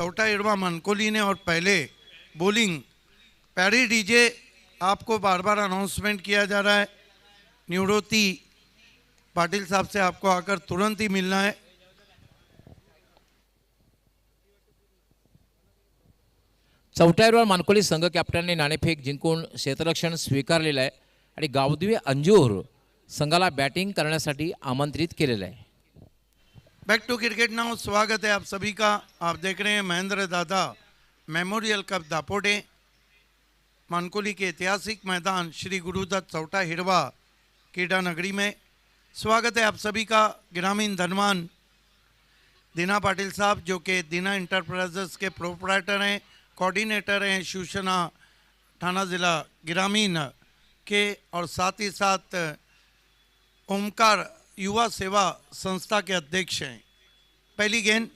चौटा हिरवा मनकोली ने और पहले बॉलिंग पैरी डीजे आपको बार बार अनाउंसमेंट किया जा रहा है। निवृत्ति पाटिल साहब से आपको आकर तुरंत ही मिलना है। चौथ्या हिरवा मानकोली संघ कॅप्टनने नाणेफेक जिंकून क्षेत्ररक्षण स्वीकारलेलं आहे आणि गावदेवी अंजूर संघाला बॅटिंग करण्यासाठी आमंत्रित केलेलं आहे। बैक टू क्रिकेट नाउ स्वागत है आप सभी का। आप देख रहे हैं महेंद्र दादा मेमोरियल कप दापोटे, मानकोली के ऐतिहासिक मैदान श्री गुरुदत्त चौटा हिरवा क्रीडा नगरी में। स्वागत है आप सभी का। ग्रामीण धनवान दीना पाटिल साहब जो कि दीना इंटरप्राइजेस के प्रोपराइटर हैं, कोऑर्डिनेटर हैं शिवसेना थाना ज़िला ग्रामीण के, और साथ ही साथ ओमकार युवा सेवा संस्था के अध्यक्ष हैं। पहली गेंद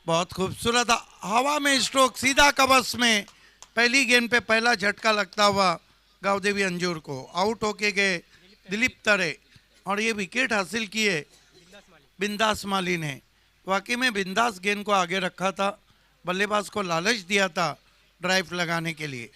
बहुत खूबसूरत हवा में स्ट्रोक, सीधा कवच में पहली गेंद पे पहला झटका लगता हुआ गावदेवी अंजूर को आउट होके गए दिलीप तरे, और ये विकेट हासिल किए बिंदास माली ने। वाकई में बिंदास गेंद को आगे रखा था, बल्लेबाज को लालच दिया था ड्राइव लगाने के लिए।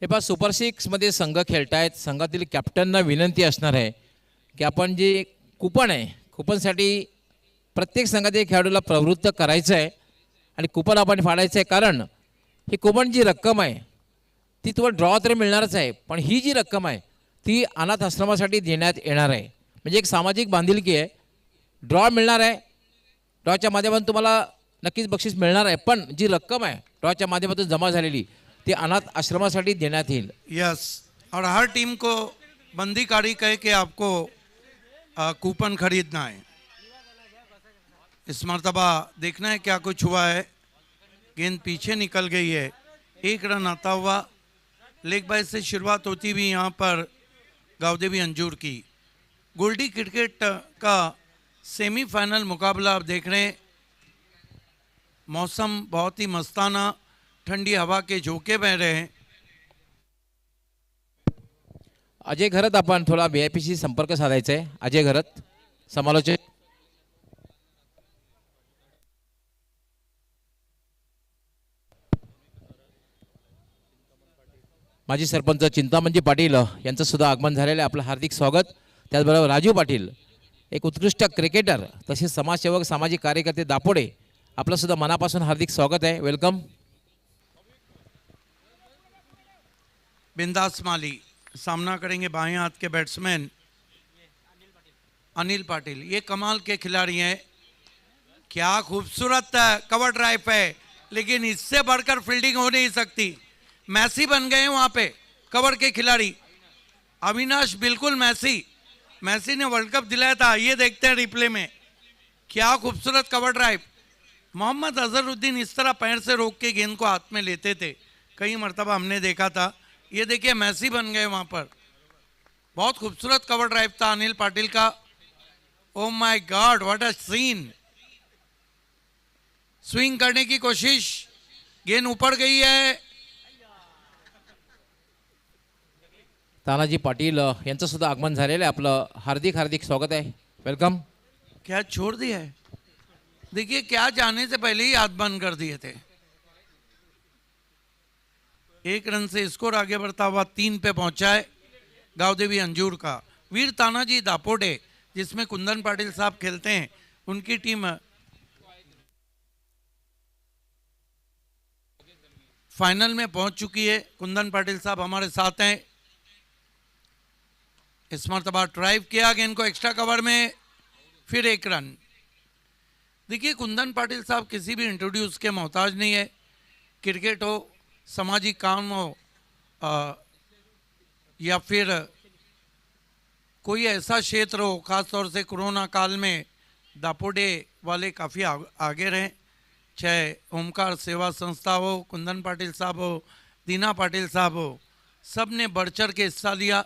हे पहा सुपर सिक्समध्ये संघ खेळतायत। संघातील कॅप्टनना विनंती असणार आहे की आपण जे कुपन आहे कुपनसाठी प्रत्येक संघातील खेळाडूला प्रवृत्त करायचं आहे आणि कुपन आपण फाडायचं आहे, कारण ही कुपन जी रक्कम आहे ती तुम्हाला ड्रॉ तरी मिळणारच आहे, पण ही जी रक्कम आहे ती अनाथ आश्रमासाठी देण्यात येणार आहे। म्हणजे एक सामाजिक बांधिलकी आहे। ड्रॉ मिळणार आहे, ड्रॉच्या माध्यमातून तुम्हाला नक्कीच बक्षीस मिळणार आहे, पण जी रक्कम आहे ड्रॉच्या माध्यमातून जमा झालेली ती अनाथ आश्रमासाठी देण्यात येईल। यस, और हर टीम को बंदी कारी कहे कि आपको कूपन खरीदना है। इस मरतबा देखना है क्या कुछ हुआ है। गेंद पीछे निकल गई है, एक रन आता हुआ। लेग बाय से शुरुआत होती हुई यहाँ पर गावदेवी अंजूर की। गोल्डी क्रिकेट का सेमीफाइनल मुकाबला आप देख रहे हैं। मौसम बहुत ही मस्ताना, ठंडी हवा के झोंके बह रहे हैं। अजय घरत आपण थोडा व्हीआयपीशी संपर्क साधायचा आहे। अजय घरत समालोचक। माजी सरपंच चिंतामणजी पाटील यांचं सुद्धा आगमन झालेलं आहे। आपलं हार्दिक स्वागत। त्याचबरोबर राजू पाटील, एक उत्कृष्ट क्रिकेटर तसेच समाजसेवक, सामाजिक कार्यकर्ते दापोडे, आपलं सुद्धा मनापासून हार्दिक स्वागत आहे। वेलकम। बिंदास माली सामना करेंगे बाएं हाथ के बैट्समैन अनिल पाटिल। ये कमाल के खिलाड़ी हैं। क्या खूबसूरत कवर ड्राइव है, लेकिन इससे बढ़कर फील्डिंग हो नहीं सकती। मैसी बन गए वहां पे कवर के खिलाड़ी। अविनाश बिल्कुल मैसी ने वर्ल्ड कप दिलाया था। ये देखते हैं रिप्ले में, क्या खूबसूरत कवर ड्राइव। मोहम्मद अजहरुद्दीन इस तरह पैर से रोक के गेंद को हाथ में लेते थे, कई मरतबा हमने देखा था। ये देखिए मैसी बन गए वहां पर। बहुत खूबसूरत कवर ड्राइव था अनिल पाटिल का। Oh my God, what a scene. Swing करने की कोशिश, गेंद ऊपर गई है। तानाजी पाटील यांचं सुद्धा आगमन झालेलं आहे। आपलं हार्दिक हार्दिक स्वागत आहे। वेलकम। क्या छोड़ दिया है, देखिए क्या जाने से पहले ही हाथ बंद कर दिए थे। एक रन से स्कोर आगे बढ़ता हुआ 3 पे पहुंचा है गावदेवी अंजूर का। वीर तानाजी दापोटे, जिसमें कुंदन पाटिल साहब खेलते हैं, उनकी टीम फाइनल में पहुंच चुकी है। कुंदन पाटिल साहब हमारे साथ हैं। इस मरतबा ड्राइव किया गेंद को एक्स्ट्रा कवर में, फिर एक रन। देखिए कुंदन पाटिल साहब किसी भी इंट्रोड्यूस के मोहताज नहीं है। क्रिकेट हो, सामाजिक काम हो, या फिर कोई ऐसा क्षेत्र हो, खास तौर से कोरोना काल में दापोडे वाले काफ़ी आगे रहे। चाहे ओमकार सेवा संस्था हो, कुंदन पाटिल साहब हो, दीना पाटिल साहब हो, सब ने बढ़ चढ़ के हिस्सा लिया।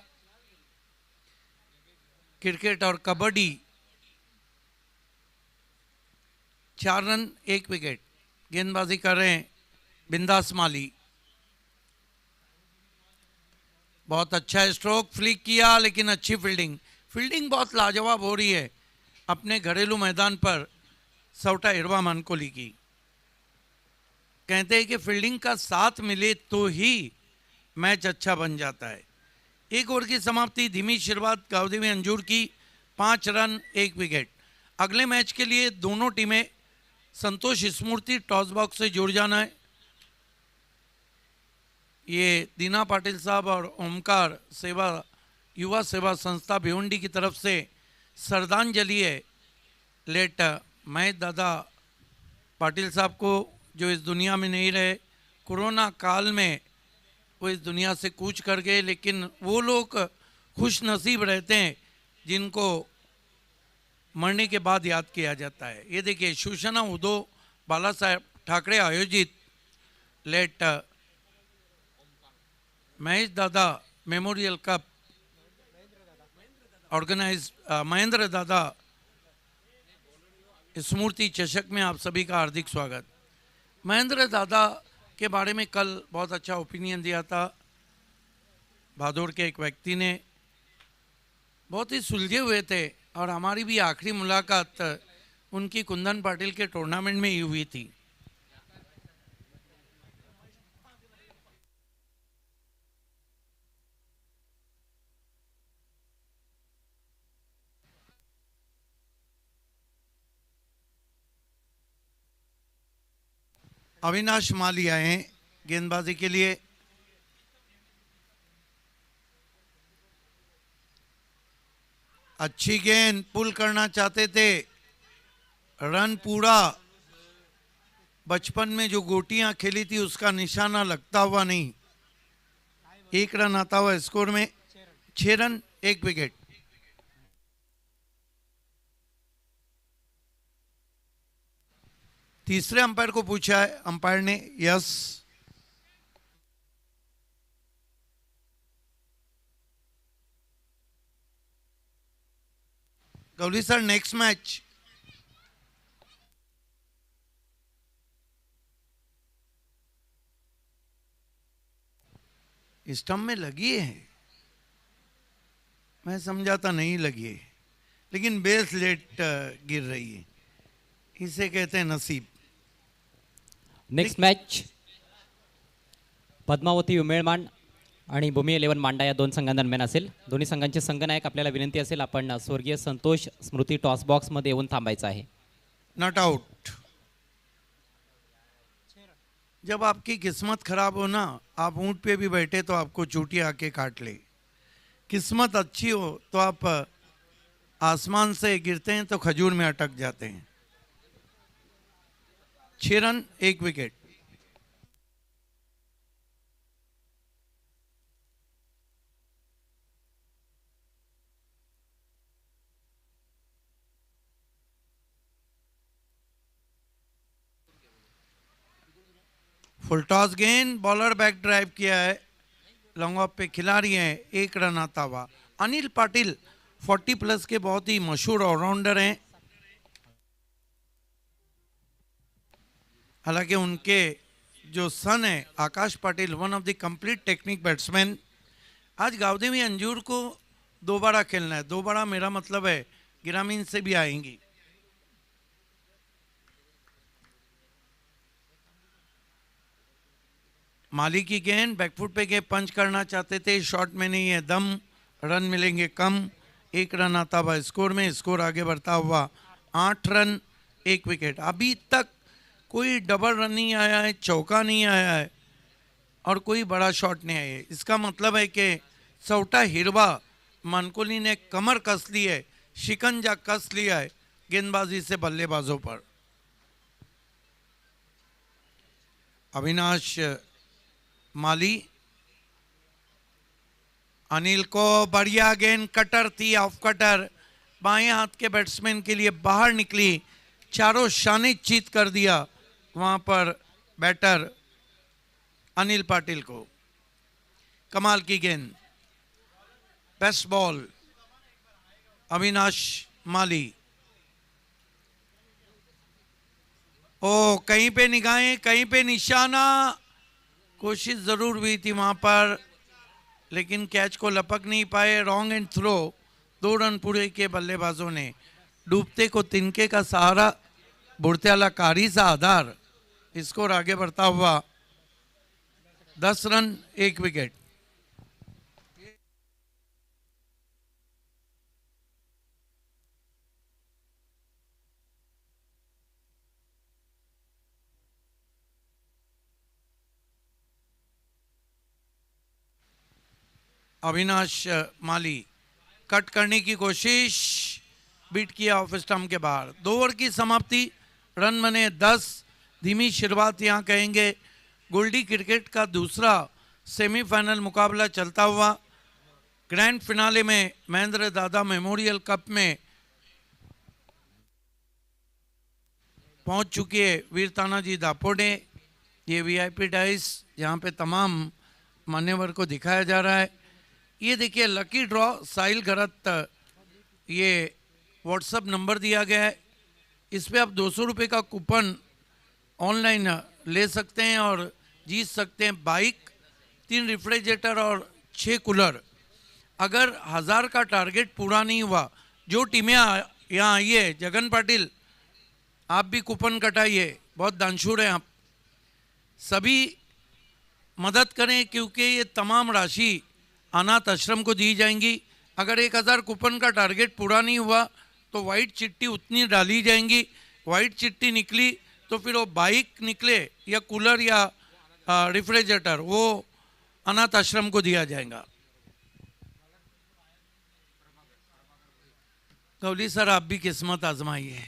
क्रिकेट और कबड्डी 4 रन 1 विकेट। गेंदबाजी कर रहे हैं बिंदास माली, बहुत अच्छा स्ट्रोक, फ्लिक किया, लेकिन अच्छी फील्डिंग। फील्डिंग बहुत लाजवाब हो रही है अपने घरेलू मैदान पर सौटा हिरवा मानकोली की। कहते हैं कि फील्डिंग का साथ मिले तो ही मैच अच्छा बन जाता है। 1 ओवर की समाप्ति, धीमी शुरुआत गावदेवी अंजूर की, 5 रन 1 विकेट। अगले मैच के लिए दोनों टीमें संतोष स्मृति टॉस बॉक्स से जुड़ जाना है। ये दीना पाटिल साहब और ओमकार सेवा युवा सेवा संस्था भिवंडी की तरफ से श्रद्धांजलि है लेट महेश दादा पाटिल साहब को, जो इस दुनिया में नहीं रहे। कोरोना काल में वो इस दुनिया से कूच कर गए, लेकिन वो लोग खुश नसीब रहते हैं जिनको मरने के बाद याद किया जाता है। ये देखिए, शिवसेना उद्धव बाला साहेब ठाकरे आयोजित लेट महेश दादा मेमोरियल कप ऑर्गेनाइज महेंद्र दादा स्मृति चषक में आप सभी का हार्दिक स्वागत। महेंद्र दादा के बारे में कल बहुत अच्छा ओपिनियन दिया था भादौर के एक व्यक्ति ने। बहुत ही सुलझे हुए थे और हमारी भी आखिरी मुलाकात उनकी कुंदन पाटिल के टूर्नामेंट में ही हुई थी। अविनाश माली आए हैं गेंदबाजी के लिए। अच्छी गेंद, पुल करना चाहते थे, रन पूरा। बचपन में जो गोटियां खेली थी उसका निशाना लगता हुआ नहीं। 1 रन आता हुआ स्कोर में, 6 रन 1 विकेट। तीसरे अंपायर को पूछा है अंपायर ने, yes. Gauli sir, next match stump में लगी है, मैं समझा था नहीं लगी है, लेकिन बेस लेट गिर रही है, इसे कहते हैं नसीब। नेक्स्ट मॅच पद्मावती उमेळमान आणि भूमी 11 मांडा या 2 संघांदरम्यान असेल। दोन्ही संघांचे संघनायक आपल्याला विनंती असेल आपण स्वर्गीय संतोष स्मृती टॉस बॉक्समध्ये येऊन थांबायचं आहे। Not out. जब आपकी किस्मत खराब हो ना, आप ऊंट पे भी बैठे तो आपको चूटी आके काट ले। किस्मत अच्छी हो तो आप आसमान से गिरते हैं तो खजूर में अटक जाते हैं। 6 रन 1 विकेट। फुल टॉस गेंद, बॉलर बैक ड्राइव किया है, लॉन्ग ऑफ पे खिलाड़ी हैं, 1 रन आता हुआ। अनिल पाटिल 40+ के बहुत ही मशहूर ऑलराउंडर हैं। हालांकि उनके जो सन है Akash Patil, one of the complete technique batsman. आज गावदेवी अंजूर को दोबारा खेलना है। दोबारा मेरा मतलब है ग्रामीण से भी आएंगी। माली की गेंद, बैकफुट पे गेंद पंच करना चाहते थे, शॉट में नहीं है दम, रन मिलेंगे कम। 1 रन आता हुआ स्कोर में, स्कोर आगे बढ़ता हुआ 8 रन 1 विकेट। अभी तक कोई डबल रन नहीं आया है, चौका नहीं आया है और कोई बड़ा शॉट नहीं आया है। इसका मतलब है कि सौटा हिरवा मानकोली ने कमर कस ली है, शिकंजा कस लिया है गेंदबाजी से बल्लेबाजों पर। अविनाश माली, अनिल को बढ़िया गेंद, कटर थी, ऑफ कटर, बाएं हाथ के बैट्समैन के लिए बाहर निकली, चारों शाने चीत कर दिया। वहाँ पर बैटर अनिल पाटिल को। कमाल की गेंद, बेस्ट बॉल अविनाश माली। ओ कहीं पे निगाहें, कहीं पे निशाना, कोशिश जरूर हुई थी वहां पर, लेकिन कैच को लपक नहीं पाए। Wrong end throw. 2 रन पूरे के बल्लेबाजों ने। डूबते को तिनके का सहारा, बुढ़त्याला कारी सा आधार। स्कोर आगे बढ़ता हुआ 10 रन 1 विकेट। अविनाश माली कट करने की कोशिश, बीट किया ऑफ स्टंप के बाहर। 2 ओवर की समाप्ति, रन बने 10। धीमी शुरुआत यहाँ कहेंगे। गोल्डी क्रिकेट का दूसरा सेमीफाइनल मुकाबला चलता हुआ। ग्रैंड फिनाले में महेंद्र दादा मेमोरियल कप में पहुंच चुकी है वीर तानाजी दापोडे। ये वीआईपी डाइस यहाँ पे तमाम मान्यवर को दिखाया जा रहा है। ये देखिए लकी ड्रॉ साहिल घरत, ये व्हाट्सअप नंबर दिया गया है। इस पे आप 200 रुपये का कूपन ऑनलाइन ले सकते हैं और जीत सकते हैं बाइक, 3 रेफ्रिजरेटर और 6 कूलर। अगर 1000 का टारगेट पूरा नहीं हुआ, जो टीमें यहाँ आई है, जगन पाटिल आप भी कूपन कटाइए, बहुत दानशूर हैं आप। सभी मदद करें क्योंकि ये तमाम राशि अनाथ आश्रम को दी जाएंगी। अगर 1000 कूपन का टारगेट पूरा नहीं हुआ तो वाइट चिट्ठी उतनी डाली जाएंगी। वाइट चिट्ठी निकली तो फिर वो बाइक निकले या कूलर या रेफ्रिजरेटर, वो अनाथ आश्रम को दिया जाएगा। गौली सर आप भी किस्मत आजमाइए।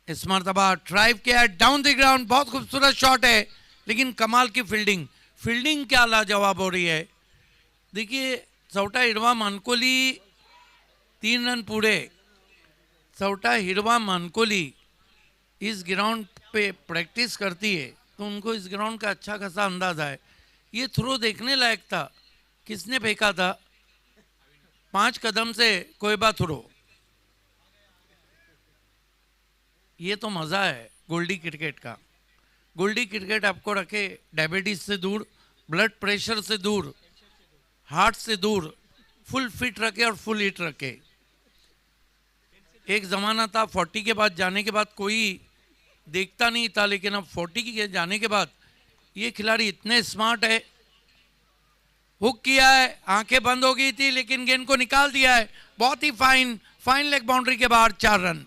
इस मरतबा ड्राइव किया डाउन द ग्राउंड, बहुत खूबसूरत शॉट है, लेकिन कमाल की फील्डिंग। फील्डिंग क्या लाजवाब हो रही है। देखिए सौटा हिरवा मानकोली 3 रन पूरे। सौटा हिरवा मानकोली इस ग्राउंड पे प्रैक्टिस करती है तो उनको इस ग्राउंड का अच्छा खासा अंदाजा है। ये थ्रो देखने लायक था। किसने फेंका था? 5 कदम से कोयबा थ्रो। ये तो मज़ा है गोल्डी क्रिकेट का। गोल्डी क्रिकेट आपको रखे डायबिटीज से दूर, ब्लड प्रेशर से दूर, हार्ट से दूर, फुल फिट रखे और फुल हिट रखे। एक ज़माना था 40 के बाद जाने के बाद कोई देखता नहीं था, लेकिन अब 40 के जाने के बाद ये खिलाड़ी इतने स्मार्ट है। हुक किया है, आंखें बंद हो गई थी लेकिन गेंद को निकाल दिया है। बहुत ही फाइन लेग बाउंड्री के बाहर 4 रन।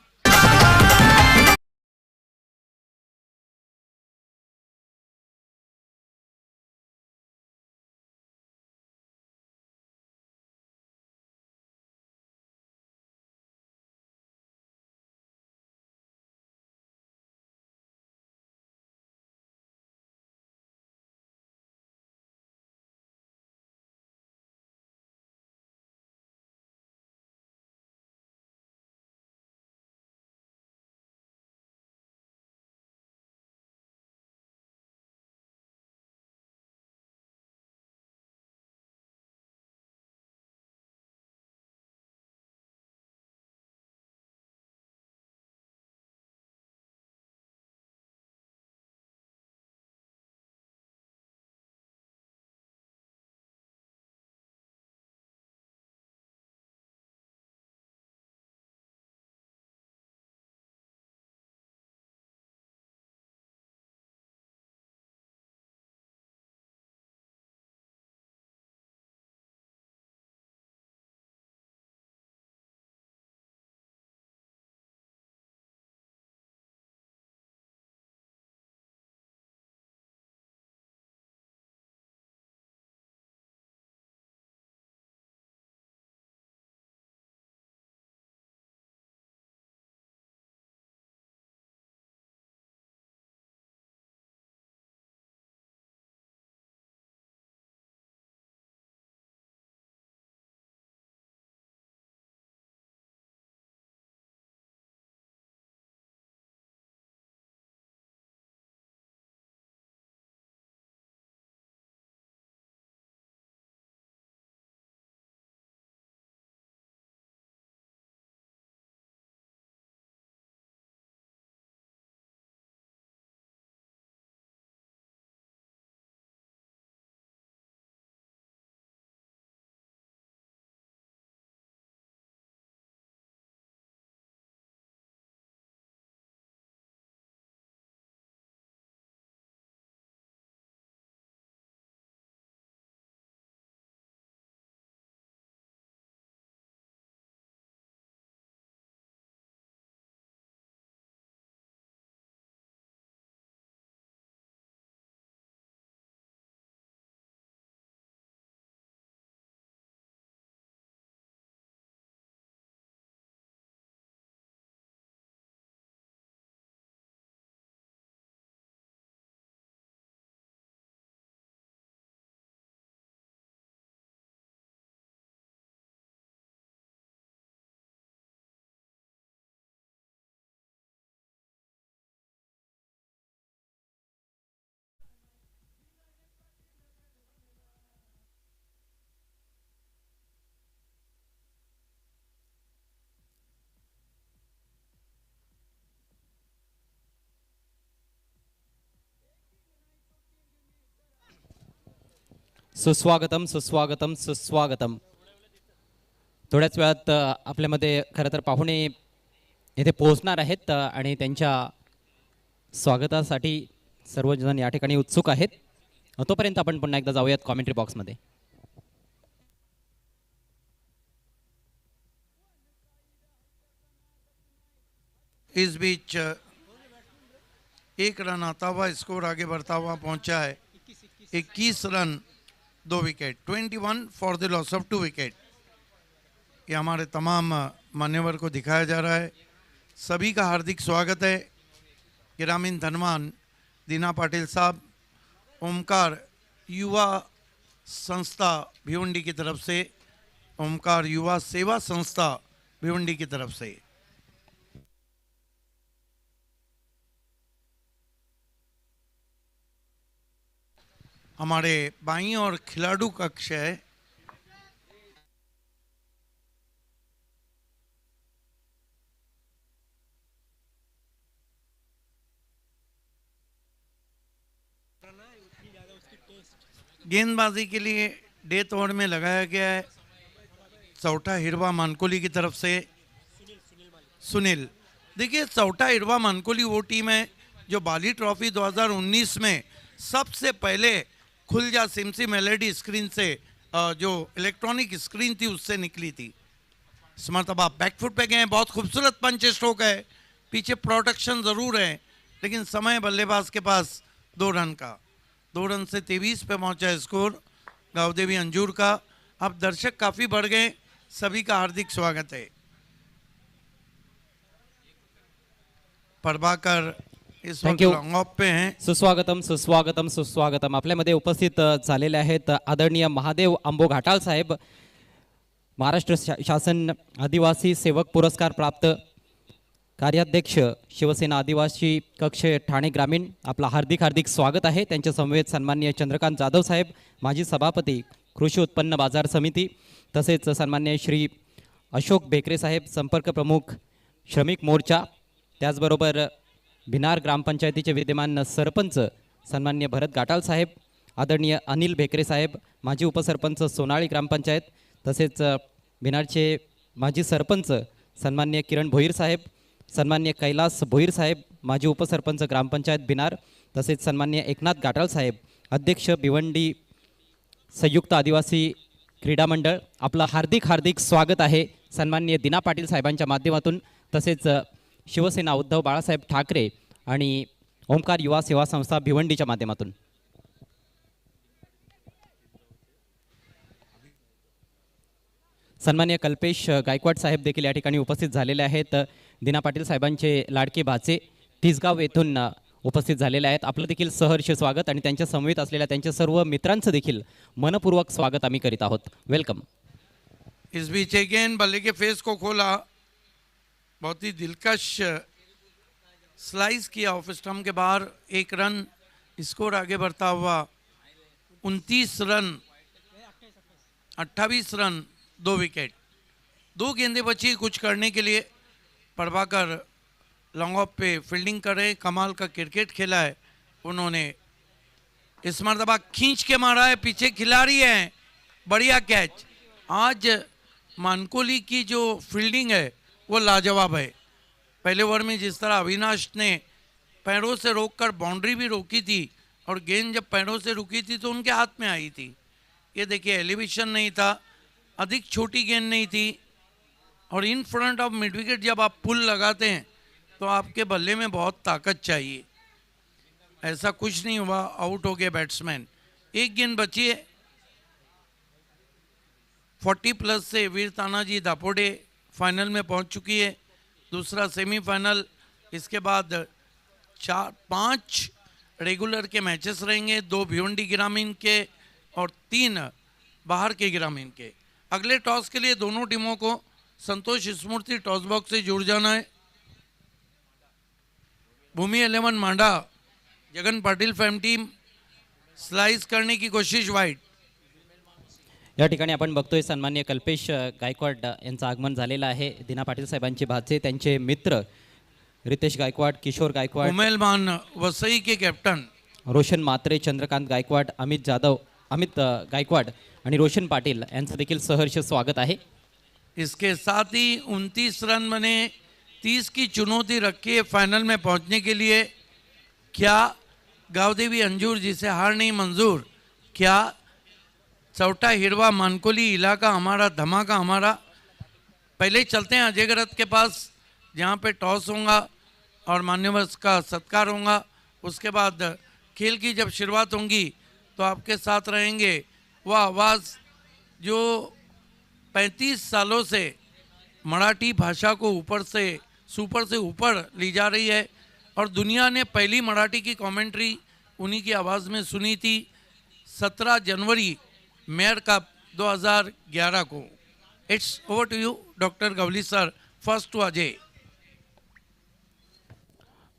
सुस्वागतम सुस्वागतम सुस्वागतम. थोड्याच वेळात आपल्यामध्ये खरं तर पाहुणे येथे पोहोचणार आहेत आणि त्यांच्या स्वागतासाठी सर्वजण या ठिकाणी उत्सुक आहेत. तोपर्यंत आपण पुन्हा एकदा जाऊयात कॉमेंट्री बॉक्समध्ये. इस बीच एक रन आता हुआ स्कोर आगे बढ़ता हुआ पहुंचा है. 21 run 2 wicket, 21 for the loss of 2 wicket. ये हमारे तमाम मान्यवर को दिखाया जा रहा है. सभी का हार्दिक स्वागत है. ग्रामीण धनवान दीना पाटिल साहब, ओमकार युवा संस्था भिवंडी की तरफ से, ओमकार युवा सेवा संस्था भिवंडी की तरफ से. हमारे बाईं और खिलाड़ू कक्ष है. गेंदबाजी के लिए डेथ ओवर में लगाया गया है चौटा हिरवा मानकोली की तरफ से सुनील. देखिए, चौटा हिरवा मानकोली वो टीम है जो बाली ट्रॉफी 2019 में सबसे पहले खुल जा सिमसी मेलेडी स्क्रीन से जो इलेक्ट्रॉनिक स्क्रीन थी उससे निकली थी. इस मरतबा बैकफुट पे गए. बहुत खूबसूरत पंच स्ट्रोक है. पीछे प्रोटेक्शन ज़रूर है, लेकिन समय बल्लेबाज के पास 2 रन का. 2 रन से 23 पे पहुंचा है स्कोर गावदेवी अंजूर का. अब दर्शक काफ़ी बढ़ गए. सभी का हार्दिक स्वागत है. प्रभाकर इस वक्त Thank you. लॉन्ग ऑफ पे हैं. सुस्वागतम सुस्वागतम सुस्वागतम. आपल्यामध्ये उपस्थित झालेले आहेत आदरणीय महादेव अंबो घाटाल साहेब, महाराष्ट्र शासन आदिवासी सेवक पुरस्कार प्राप्त कार्याध्यक्ष शिवसेना आदिवासी कक्ष ठाणे ग्रामीण. आपला हार्दिक हार्दिक स्वागत आहे. त्यांच्या समवेत सन्माननीय चंद्रकांत जाधव साहेब, माजी सभापती कृषी उत्पन्न बाजार समिती, तसेच सन्माननीय श्री अशोक बेकरे साहेब, संपर्क प्रमुख श्रमिक मोर्चा, त्याचबरोबर भिनार ग्रामपंचायतीचे विद्यमान सरपंच सन्माननीय भरत गाटाल साहेब, आदरणीय अनिल बेकरे साहेब, माजी उपसरपंच सोनाळी ग्रामपंचायत, तसेच भिनारचे माजी सरपंच सन्माननीय किरण भोईर साहेब, सन्माननीय कैलास भोईर साहेब, माजी उपसरपंच ग्रामपंचायत भिनार, तसेच सन्माननीय एकनाथ गाटाल साहेब, अध्यक्ष भिवंडी संयुक्त आदिवासी क्रीडा मंडळ. आपलं हार्दिक हार्दिक स्वागत आहे सन्माननीय दीना पाटील साहेबांच्या माध्यमातून, तसेच शिवसेना उद्धव बाळासाहेब ठाकरे आणि ओमकार युवा सेवा संस्था भिवंडीच्या माध्यमातून. सन्माननीय कल्पेश गायकवाड साहेब देखील या ठिकाणी उपस्थित झालेले आहेत. दीना पाटील साहेबांचे लाडके भाचे तिसगाव येथून उपस्थित झालेले आहेत. आपलं देखील सहर्ष स्वागत आणि त्यांच्या समवेत असलेल्या त्यांच्या सर्व मित्रांचं देखील मनपूर्वक स्वागत आम्ही करीत आहोत. वेलकम. इस बीच अगेन बल्ले के फेस को खोला. बहुत ही दिलकश स्लाइस किया ऑफ स्टंप के बाहर. 1 रन. स्कोर आगे बढ़ता हुआ 29 रन 28 रन 2 विकेट. 2 गेंदें बची कुछ करने के लिए. प्रभाकर लॉन्ग ऑफ पे फील्डिंग कर रहे. कमाल का क्रिकेट खेला है उन्होंने. इस मरतबा खींच के मारा है. पीछे खिलाड़ी हैं. बढ़िया कैच. आज मानकोली की जो फील्डिंग है वो लाजवाब है. पहले ओवर में जिस तरह अविनाश ने पैरों से रोककर बाउंड्री भी रोकी थी और गेंद जब पैरों से रुकी थी तो उनके हाथ में आई थी. ये देखिए, एलिवेशन नहीं था, अधिक छोटी गेंद नहीं थी, और in front of mid wicket जब आप पुल लगाते हैं तो आपके बल्ले में बहुत ताकत चाहिए. ऐसा कुछ नहीं हुआ. आउट हो गए बैट्समैन. 1 गेंद बची है. 40+ से वीर तानाजी दापोडे फाइनल में पहुंच चुकी है. दूसरा सेमीफाइनल. इसके बाद 4-5 रेगुलर के मैचेस रहेंगे. 2 भिवंडी ग्रामीण के और 3 बाहर के ग्रामीण के. अगले टॉस के लिए दोनों टीमों को संतोष स्मृति टॉस बॉक्स से जुड़ जाना है. भूमि 11 मांडा, जगन पाटिल फैम टीम स्लाइस करने की कोशिश वाइड. या ठिकाणी आपण बघतोय सन्माननीय कल्पेश गायकवाड यांचं आगमन झालेलं आहे. दीना पाटील साहेबांचे भाचे, त्यांचे मित्र रितेश गायकवाड, किशोर गायकवाड, उमेलमान वसई के कैप्टन रोशन मात्रे, चंद्रकांत गायकवाड, अमित जाधव अमित गायकवाड आणि रोशन पाटील यांचं देखील सहर्ष स्वागत आहे. इसके साथ ही 29 रन बने, 30 की चुनौती रखी है फाइनल में पहुंचने के लिए. क्या गावदेवी अंजूर जिसे हार नहीं मंजूर, क्या चौटा हिरवा मानकोली इलाका हमारा, धमाका हमारा. पहले चलते हैं अजय गरत के पास, जहाँ पे टॉस होगा और मान्यवर का सत्कार होगा. उसके बाद खेल की जब शुरुआत होगी तो आपके साथ रहेंगे वह आवाज़ जो 35 सालों से मराठी भाषा को ऊपर से सुपर से ऊपर ली जा रही है और दुनिया ने पहली मराठी की कमेंट्री उन्हीं की आवाज़ में सुनी थी 17 जनवरी मेयर कप 2011 को. It's over to you doctor Gavli sir. First to Ajay.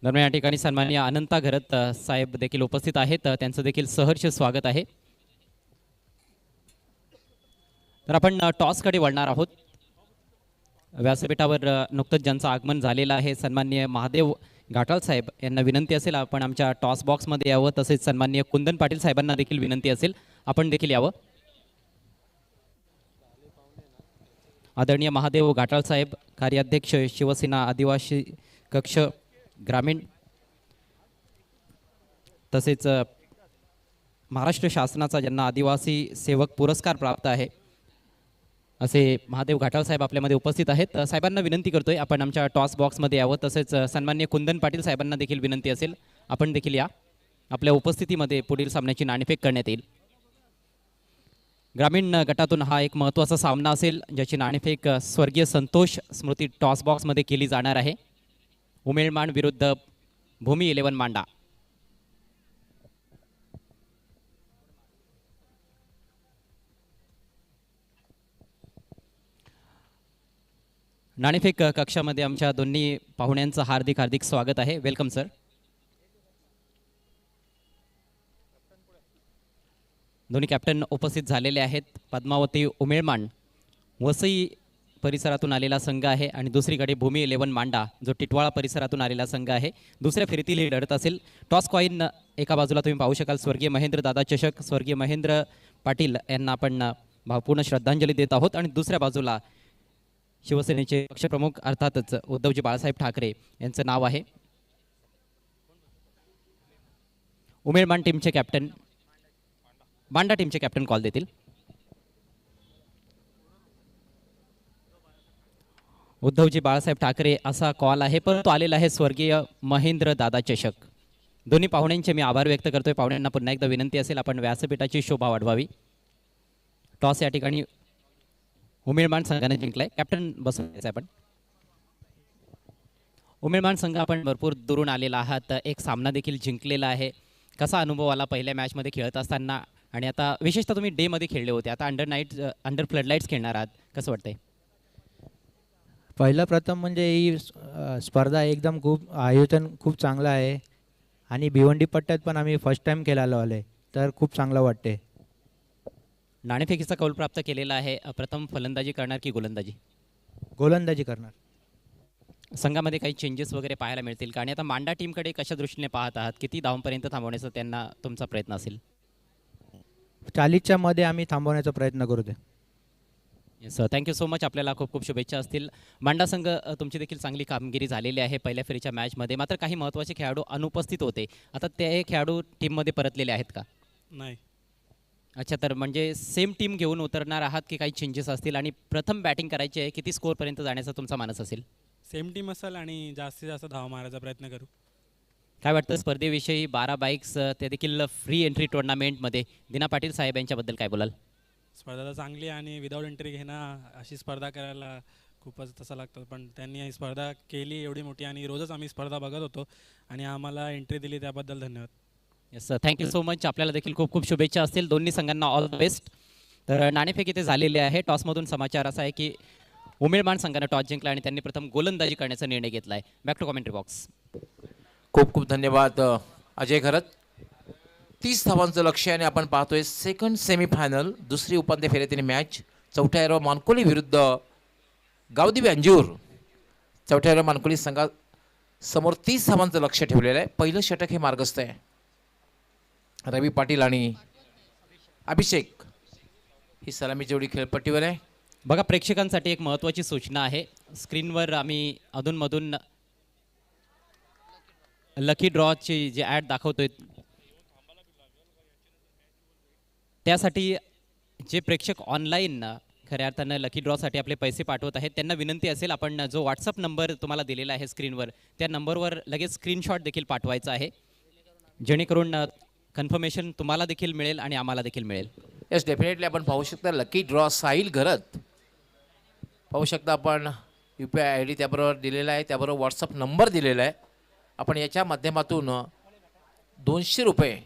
दरम्यान या ठिकाणी सन्माननीय अनंता घरत साहेब देखील उपस्थित आहेत. त्यांचं देखील सहर्ष स्वागत आहे. तर आपण टॉसकडे वळणार आहोत. व्यासपीठावर नुकतंच ज्यांचं आगमन झालेलं आहे सन्माननीय महादेव घाटाळ साहेब यांना विनंती असेल आपण आमच्या टॉस बॉक्समध्ये यावं. तसेच सन्माननीय कुंदन पाटील साहेबांना देखील विनंती असेल आपण देखील यावं. आदरणीय महादेव घाटाळ साहेब, कार्याध्यक्ष शिवसेना आदिवासी कक्ष ग्रामीण, तसेच महाराष्ट्र शासनाचा ज्यांना आदिवासी सेवक पुरस्कार प्राप्त आहे असे महादेव घाटाळ साहेब आपल्यामध्ये उपस्थित आहेत. साहेबांना विनंती करतोय आपण आमच्या टॉस बॉक्समध्ये यावं. तसेच सन्माननीय कुंदन पाटील साहेबांना देखील विनंती असेल आपण देखील या. आपल्या उपस्थितीमध्ये पुढील सामन्याची नाणेफेक करण्यात येईल. ग्रामीण गटातून हा एक महत्त्वाचा सामना असेल ज्याची नाणेफेक स्वर्गीय संतोष स्मृती टॉस बॉक्समध्ये केली जाणार आहे. उमेळमाड विरुद्ध भूमी 11 मांडा. नाणेफेक कक्षामध्ये आमच्या दोन्ही पाहुण्यांचं हार्दिक हार्दिक स्वागत आहे. Welcome sir. दोन्ही कॅप्टन उपस्थित झालेले आहेत. पद्मावती उमेळमाड वसई परिसरातून आलेला संघ आहे आणि दुसरीकडे भूमी 11 मांडा जो टिटवाळा परिसरातून आलेला संघ आहे. दुसऱ्या फेरीतील ही लढत असेल. टॉस कॉईन एका बाजूला तुम्ही पाहू शकाल स्वर्गीय महेंद्र दादा चषक, स्वर्गीय महेंद्र पाटील यांना आपण भावपूर्ण श्रद्धांजली देत आहोत. आणि दुसऱ्या बाजूला शिवसेनेचे पक्षप्रमुख अर्थातच उद्धवजी बाळासाहेब ठाकरे यांचं नाव आहे. उमेळमाड टीमचे कॅप्टन, मांडा टीमचे कॅप्टन कॉल देतील. उद्धवजी बाळासाहेब ठाकरे असा कॉल आहे, परंतु आलेला आहे स्वर्गीय महेंद्र दादा चषक. दोन्ही पाहुण्यांचे मी आभार व्यक्त करतोय. पाहुण्यांना पुन्हा एकदा विनंती असेल आपण व्यासपीठाची शोभा वाढवावी. टॉस या ठिकाणी उमेळमाड संघाने जिंकलाय. कॅप्टन बसून घ्यायचं आपण. उमेळमाड संघ आपण भरपूर दुरून आलेला आहात. एक सामना देखील जिंकलेला आहे. कसा अनुभव आला पहिल्या मॅचमध्ये खेळत असताना आणि आता विशेषतः तुम्ही डेमध्ये खेळले होते, आता अंडर फ्लडलाईट्स खेळणार आहात, कसं वाटतंय? पहिलं प्रथम म्हणजे ही स्पर्धा एकदम खूप आयोजन खूप चांगलं आहे आणि भिवंडी पट्ट्यात पण आम्ही फर्स्ट टाइम खेळायला आले तर खूप चांगलं वाटते. नाणेफेकीचा कौल प्राप्त केलेला आहे. प्रथम फलंदाजी करणार की गोलंदाजी? गोलंदाजी करणार. संघामध्ये काही चेंजेस वगैरे पाहायला मिळतील का? आणि आता मांडा टीमकडे कशा दृष्टीने पाहत आहात? किती धावांपर्यंत थांबवण्याचा त्यांना तुमचा प्रयत्न असेल? 40च्या मध्ये आम्ही थांबवण्याचा प्रयत्न करू ते. Yes, thank you so much. आपल्याला खूप खूप शुभेच्छा असतील. मांडा संघ तुमची देखील चांगली कामगिरी झालेली आहे पहिल्या फेरीच्या मॅचमध्ये. मात्र काही महत्त्वाचे खेळाडू अनुपस्थित होते. आता ते खेळाडू टीममध्ये परतलेले आहेत का? नाही. अच्छा, तर म्हणजे सेम टीम घेऊन उतरणार आहात की काही चेंजेस असतील? आणि प्रथम बॅटिंग करायची आहे, किती स्कोअरपर्यंत जाण्याचा तुमचा मानस असेल? सेम टीम असेल आणि जास्तीत जास्त धावा मारायचा प्रयत्न करू. काय वाटतं स्पर्धेविषयी? 12 बाईक्स ते देखील फ्री एंट्री टुर्नामेंटमध्ये. दिना पाटील साहेब यांच्याबद्दल काय बोलाल? स्पर्धा तर चांगली आहे आणि विदाऊट एंट्री घेणं अशी स्पर्धा करायला खूपच तसं लागतं, पण त्यांनी ही स्पर्धा केली एवढी मोठी आणि रोजच आम्ही स्पर्धा बघत होतो आणि आम्हाला एंट्री दिली त्याबद्दल धन्यवाद. Yes, thank you so much. आपल्याला देखील खूप खूप शुभेच्छा असतील. दोन्ही संघांना ऑल द बेस्ट. तर नाणेफेक इथे झालेले आहे. टॉसमधून समाचार असा आहे की उमेळमाड संघानं टॉस जिंकला आणि त्यांनी प्रथम गोलंदाजी करण्याचा निर्णय घेतला आहे. Back to commentary box. खूप खूप धन्यवाद अजय घरत. 30 धावांचं लक्ष्य आणि आपण पाहतोय सेकंड सेमीफायनल दुसरी उपांत्य फेरीतील मॅच. चौथ्या एरो मानकोली विरुद्ध गावदेवी अंजूर. चौथ्या एरो मानकोली संघात समोर 30 धावांचं लक्ष्य ठेवलेलं आहे. पहिलं षटक हे मार्गस्थ आहे. रवी पाटील आणि अभिषेक ही सलामी जोडी खेळपट्टीवर आहे. बघा, प्रेक्षकांसाठी एक महत्त्वाची सूचना आहे. स्क्रीनवर आम्ही अधूनमधून लकी ड्रॉची जी ॲड दाखवतोय, त्यासाठी जे प्रेक्षक ऑनलाईन खऱ्या अर्थानं लकी ड्रॉसाठी आपले पैसे पाठवत आहेत त्यांना विनंती असेल, आपण जो व्हॉट्सअप नंबर तुम्हाला दिलेला आहे स्क्रीनवर, त्या नंबरवर लगेच स्क्रीनशॉट देखील पाठवायचा आहे, जेणेकरून कन्फर्मेशन तुम्हाला देखील मिळेल आणि आम्हाला देखील मिळेल. येस, डेफिनेटली आपण पाहू शकता लकी ड्रॉ साहिल घरत पाहू शकता आपण. UPI ID त्याबरोबर दिलेला आहे, त्याबरोबर व्हॉट्सअप नंबर दिलेला आहे. आपण याच्या माध्यमातून 200 रुपये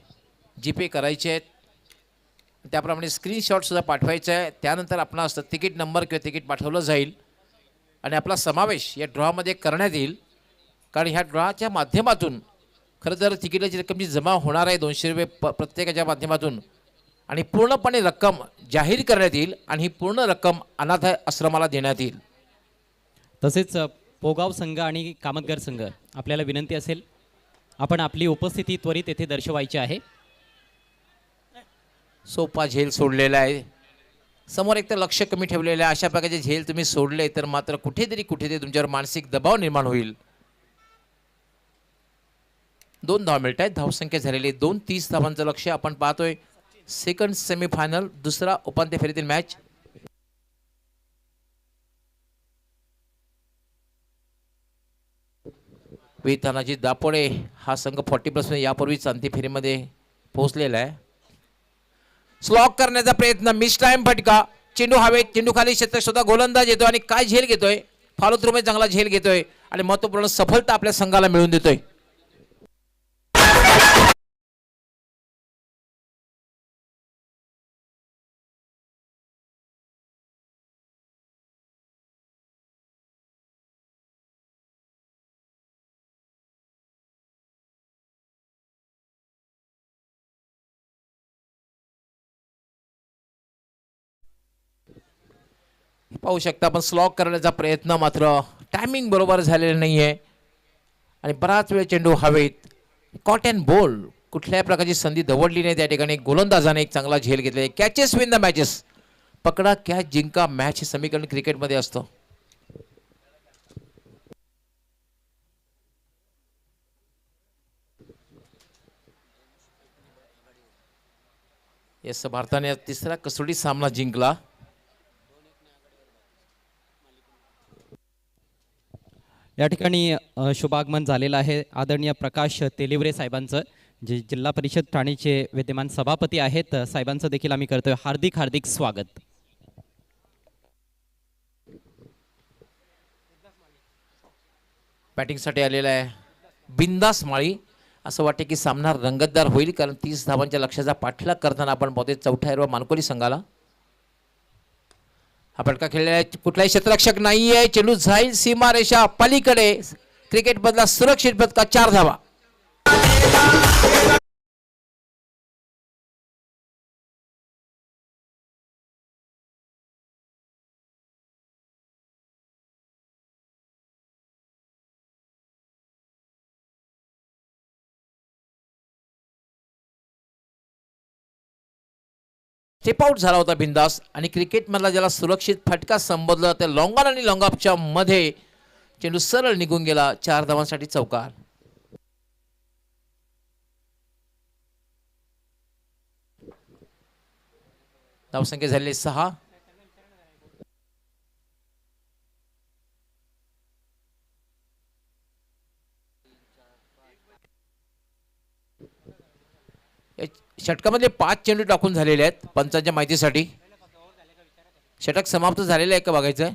GPay करायचे आहेत. त्याप्रमाणे स्क्रीनशॉटसुद्धा पाठवायचं आहे. त्यानंतर आपणास तिकीट नंबर किंवा तिकीट पाठवलं जाईल आणि आपला समावेश या ड्रॉमध्ये करण्यात येईल. कारण ह्या ड्रॉच्या माध्यमातून खरं तर तिकिटाची रक्कम जी जमा होणार आहे 200 रुपये प्रत्येकाच्या माध्यमातून, आणि पूर्णपणे रक्कम जाहीर करण्यात येईल आणि ही पूर्ण रक्कम अनाथ आश्रमाला देण्यात येईल. तसेच पोगाव संघ आणि कामतगार संघ आपल्याला विनंती असेल, आपण आपली उपस्थिती त्वरित येथे दर्शवायची आहे. सोपा झेल सोडलेला आहे. समोर एक तर लक्ष कमी ठेवलेलं आहे. अशा प्रकारचे झेल तुम्ही सोडले तर मात्र कुठेतरी तुमच्यावर मानसिक दबाव निर्माण होईल. 2 धाव मिळत आहेत. धावसंख्या झालेली 2:30 धावांचं लक्ष आपण पाहतोय. सेकंड सेमीफायनल, दुसरा उपांत्य फेरीतील मॅच. तानाजी दापोडे हा संघ 40+ यापूर्वीच अंतिम फेरीमध्ये पोहोचलेला आहे. स्लॉक करण्याचा प्रयत्न, मिस टाइम फटका, चेंडू हवेत, चेंडू खाली, क्षेत्र स्वतः गोलंदाज येतोय आणि काय झेल घेतोय, फॉलो थ्रू मध्ये चांगला झेल घेतोय आणि महत्त्वपूर्ण सफलता आपल्या संघाला मिळवून देतोय. पाहू शकता आपण स्लॉक करण्याचा प्रयत्न, मात्र टायमिंग बरोबर झालेलं नाही आहे आणि बराच वेळ चेंडू हवेत. कॉट अँड बॉल, कुठल्याही प्रकारची संधी दवडली नाही त्या ठिकाणी. गोलंदाजाने एक चांगला झेल घेतला. कॅचेस विन द मॅचेस, पकडा कॅच जिंका मॅच हे समीकरण क्रिकेटमध्ये असतं. येस, भारताने तिसरा कसोटी सामना जिंकला. या ठिकाणी शुभागमन झालेलं आहे आदरणीय प्रकाश तेलिवरे साहेबांचं, जे जिल्हा परिषद ठाणेचे विद्यमान सभापती आहेत. साहेबांचं देखील आम्ही करतोय हार्दिक हार्दिक स्वागत. बॅटिंगसाठी आलेला आहे बिंदास माळी. असं वाटते की सामना रंगतदार होईल, कारण 30 धावांच्या लक्ष्याचा पाठलाग करताना आपण पाहतोय चौथ्या हिरवा मानकोली संघाला. हा फटका खेळलेला आहे, कुठलाही क्षेत्ररक्षक नाहीये. चेंडू जाईल सीमारेषा पलीकडे. क्रिकेट मधला सुरक्षित फटका, 4 धावा. स्टेप आउट झाला होता बिंदास, आणि क्रिकेटमधला ज्याला सुरक्षित फटका संबोधलं त्या लॉंग ऑन आणि लॉंग ऑफच्या मध्ये चेंडू सरळ निघून गेला. 4 धावांसाठी चौकार. धावसंख्या झालेली 6. षटकामध्ये 5 चेंडू टाकून झालेले आहेत. पंचांच्या माहितीसाठी षटक समाप्त झालेलं आहे का बघायचं आहे.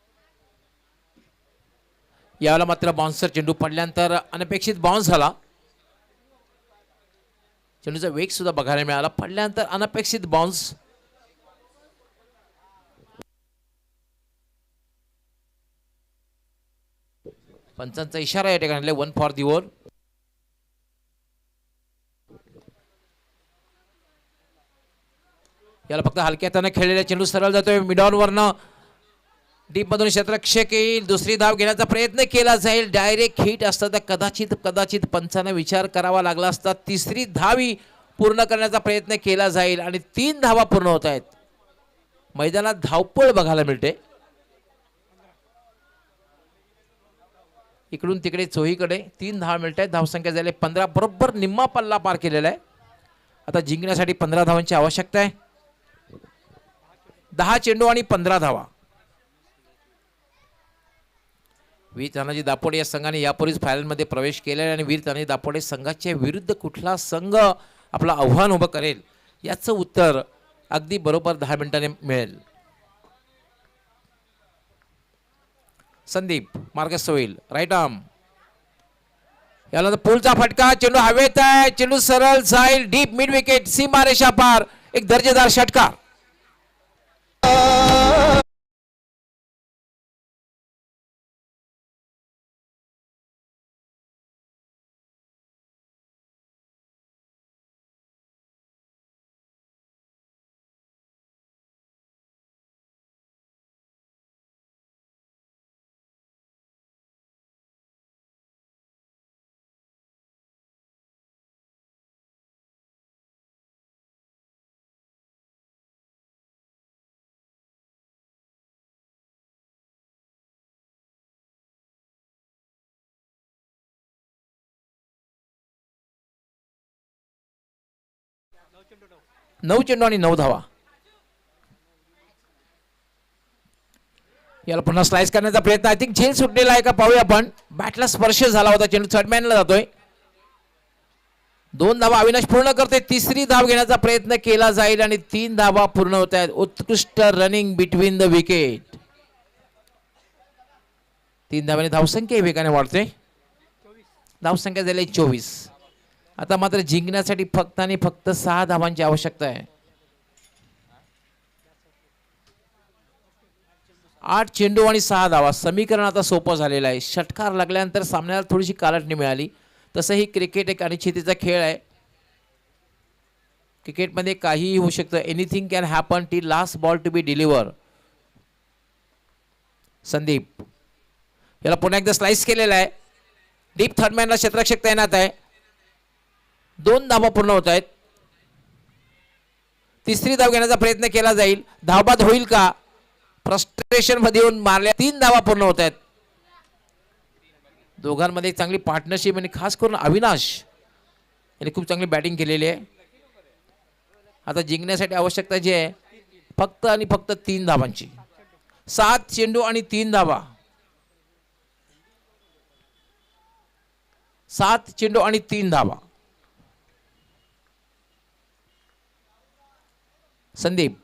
यावेळेला मात्र बाउन्सर चेंडू पडल्यानंतर अनपेक्षित बाउन्स झाला. चेंडूचा वेग सुद्धा बघायला मिळाला. पडल्यानंतर अनपेक्षित बाउन्स. पंचांचा इशारा या ठिकाणी 1 फॉर दी ओव्हर. याला फक्त हलक्या हाताने खेळलेला चेंडू सरळ जातोय मिडॉन वरनं. डीप मधून क्षेत्ररक्षक येईल. दुसरी धाव घेण्याचा प्रयत्न केला जाईल. डायरेक्ट हिट असतं तर कदाचित पंचांना विचार करावा लागला असता. तिसरी धावी पूर्ण करण्याचा प्रयत्न केला जाईल आणि 3 धावा पूर्ण होत आहेत. मैदानात धावपळ बघायला मिळते. इकडून तिकडे चोहीकडे 3 धावा मिळत आहेत. धावसंख्या झाली 15. बरोबर निम्मा पल्ला पार केलेला आहे. आता जिंकण्यासाठी 15 धावांची आवश्यकता आहे. 10 चेंडू आणि 15 धावा. वीर तानाजी दापोडे या संघाने यापूर्वीच फायनलमध्ये प्रवेश केलेला आहे आणि वीर तानाजी दापोडे संघाच्या विरुद्ध कुठला संघ आपला आव्हान उभं करेल याचं उत्तर अगदी बरोबर 10 मिनिटांनी मिळेल. संदीप मार्गस्थ होईल. Right arm. याला पूलचा फटका. चेंडू हवेत आहे. चेंडू सरळ जाईल डीप मिड विकेट सीमारेषा पार. एक दर्जेदार षटकार. नऊ चेंडू आणि 9 धावा. याला पुन्हा स्लाइस करण्याचा प्रयत्न. आय थिंक झेल सुटलेला आहे का पाहूया आपण. बॅटला स्पर्श झाला होता. चेंडू थर्डमॅनला जातोय. 2 धावा अविनाश पूर्ण करते. तिसरी धाव घेण्याचा प्रयत्न केला जाईल आणि 3 धावा पूर्ण होत आहेत. उत्कृष्ट रनिंग बिटवीन द विकेट. 3 धावांनी धावसंख्या वेगाने वाढते. धावसंख्या झाली 24. आता मात्र जिंकण्यासाठी फक्त आणि फक्त 6 धावांची आवश्यकता आहे. 8 चेंडू आणि 6 धावा. समीकरण आता सोपं झालेलं आहे. षटकार लागल्यानंतर सामन्याला थोडीशी कालटणी मिळाली. तसंही क्रिकेट एक अनिश्चिततेचा खेळ आहे. क्रिकेटमध्ये काहीही होऊ शकतं. Anything can happen till last ball to be deliver. Sandeep याला पुन्हा एकदा स्लाइस केलेला आहे. डीप थर्डमॅनला क्षेत्ररक्षक तैनात आहे. 2 धावा पूर्ण होत आहेत. तिसरी धाव घेण्याचा प्रयत्न केला जाईल. धावबाद होईल का. फ्रस्ट्रेशन मध्ये येऊन मारल्या. 3 धावा पूर्ण होत आहेत. दोघांमध्ये चांगली पार्टनरशिप आणि खास करून अविनाश यांनी खूप चांगली बॅटिंग केलेली आहे. आता जिंकण्यासाठी आवश्यकता जी आहे फक्त आणि फक्त 3 धावांची. 7 चेंडू आणि 3 धावा. 7 चेंडू आणि 3 धावा. संदीप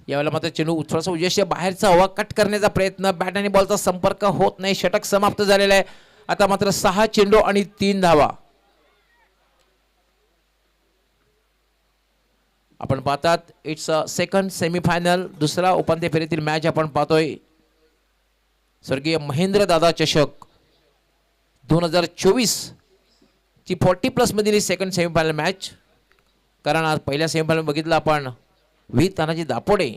यावेळेला मात्र चेंडू थोडासा उजेशी बाहेरचा हवा कट करण्याचा प्रयत्न. बॅट आणि बॉलचा संपर्क होत नाही. षटक समाप्त झालेला आहे. आता मात्र 6 चेंडू आणि 3 धावा. आपण पाहतात इट्स अ सेकंड सेमीफायनल. दुसरा उपांत्य फेरीतील मॅच आपण पाहतोय. स्वर्गीय महेंद्र दादा चषक 2024 ची 40+ मधील सेकंड सेमीफायनल मॅच. कारण आज पहिल्या सेमीफायनल बघितलं आपण वीर तानाजी दापोडे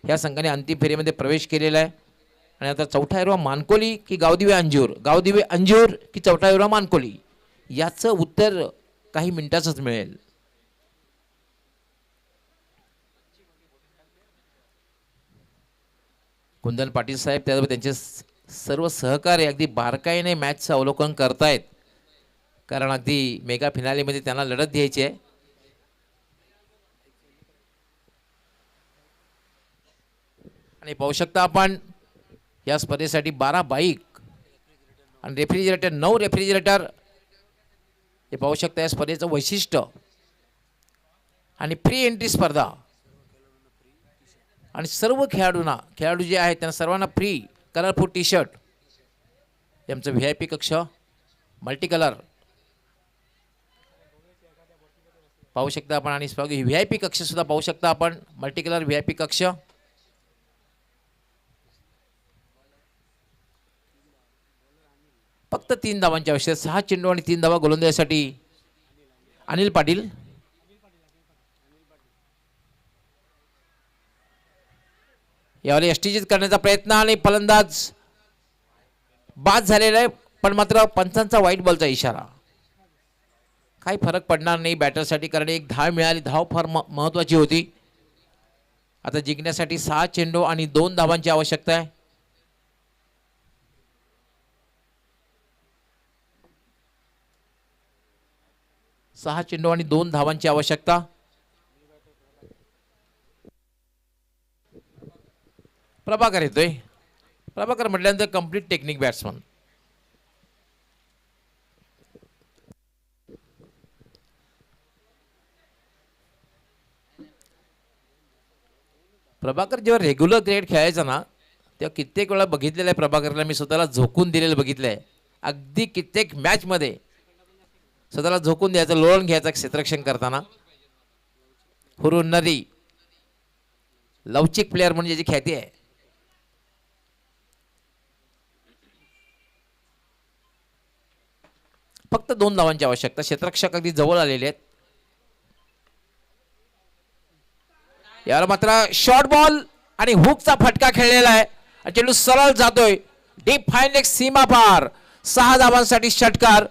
ह्या संघाने अंतिम फेरीमध्ये प्रवेश केलेला आहे. आणि आता चौथा हिरवा मानकोली की गावदिवे अंजूर. गावदिवे अंजूर की चौथा हिरवा मानकोली याचं उत्तर काही मिनिटाचंच मिळेल. कुंदन पाटील साहेब त्याबरोबर त्यांचे सर्व सहकारी अगदी बारकाईने मॅचचं अवलोकन करतायत. कारण अगदी मेगा फिनालेमध्ये त्यांना लढत द्यायची आहे. आणि पाहू शकता आपण या स्पर्धेसाठी 12 बाईक आणि रेफ्रिजरेटर 9 रेफ्रिजरेटर. हे पाहू शकता या स्पर्धेचं वैशिष्ट्य. आणि फ्री एंट्री स्पर्धा आणि सर्व खेळाडू जे आहेत त्यांना सर्वांना फ्री कलरफुल टी शर्ट यांचं व्ही आय पी कक्ष मल्टी कलर पाहू शकता आपण आणि व्ही आय पी कक्ष सुद्धा पाहू शकता आपण multi colour V I P कक्ष. फक्त 3 धावांची आवश्यकता. 6 चेंडू आणि 3 धावा गोलंदाजीसाठी अनिल पाटील. यावेळी यष्टीचीत करण्याचा प्रयत्न आणि फलंदाज बाद झालेला आहे, पण मात्र पंचांचा व्हाईट बॉलचा इशारा. काही फरक पडणार नाही बॅटरसाठी, कारण एक धाव मिळाली. धाव फार महत्वाची होती. आता जिंकण्यासाठी 6 चेंडू आणि 2 धावांची आवश्यकता आहे. सहा चेंडू आणि 2 धावांची आवश्यकता. प्रभाकर येतोय. प्रभाकर म्हटल्यानंतर कंप्लीट टेक्निक बॅट्समन. प्रभाकर जेव्हा रेग्युलर क्रिकेट खेळायचा ना, तेव्हा कित्येक वेळा बघितलेलं आहे प्रभाकरला मी, स्वतःला झोकून दिलेलं बघितलंय. अगदी कित्येक मॅच मध्ये स्वतःला झोकून द्यायचं, लोळून घ्यायचं क्षेत्ररक्षण करताना. हुरुन्नरी लवचिक प्लेअर म्हणजे ज्याची ख्याती आहे. फक्त 2 धावांची आवश्यकता. क्षेत्ररक्षक अगदी जवळ आलेले आहेत. यावर मात्र शॉर्ट बॉल आणि हुकचा फटका खेळलेला आहे. चेंडू सरळ जातोय डीप फाईन लेग सीमा पार. 6 धावांसाठी षटकार.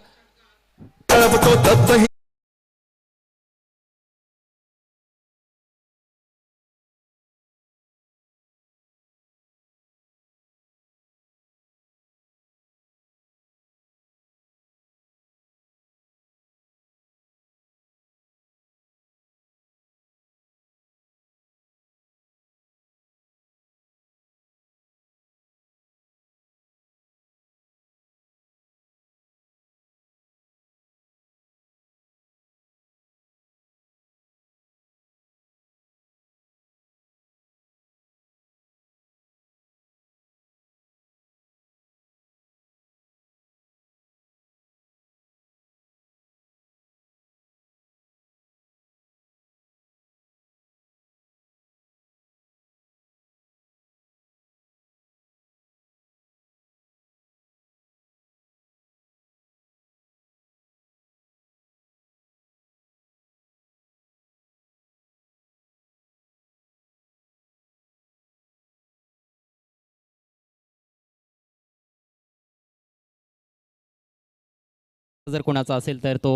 जर कोणाचा असेल तर तो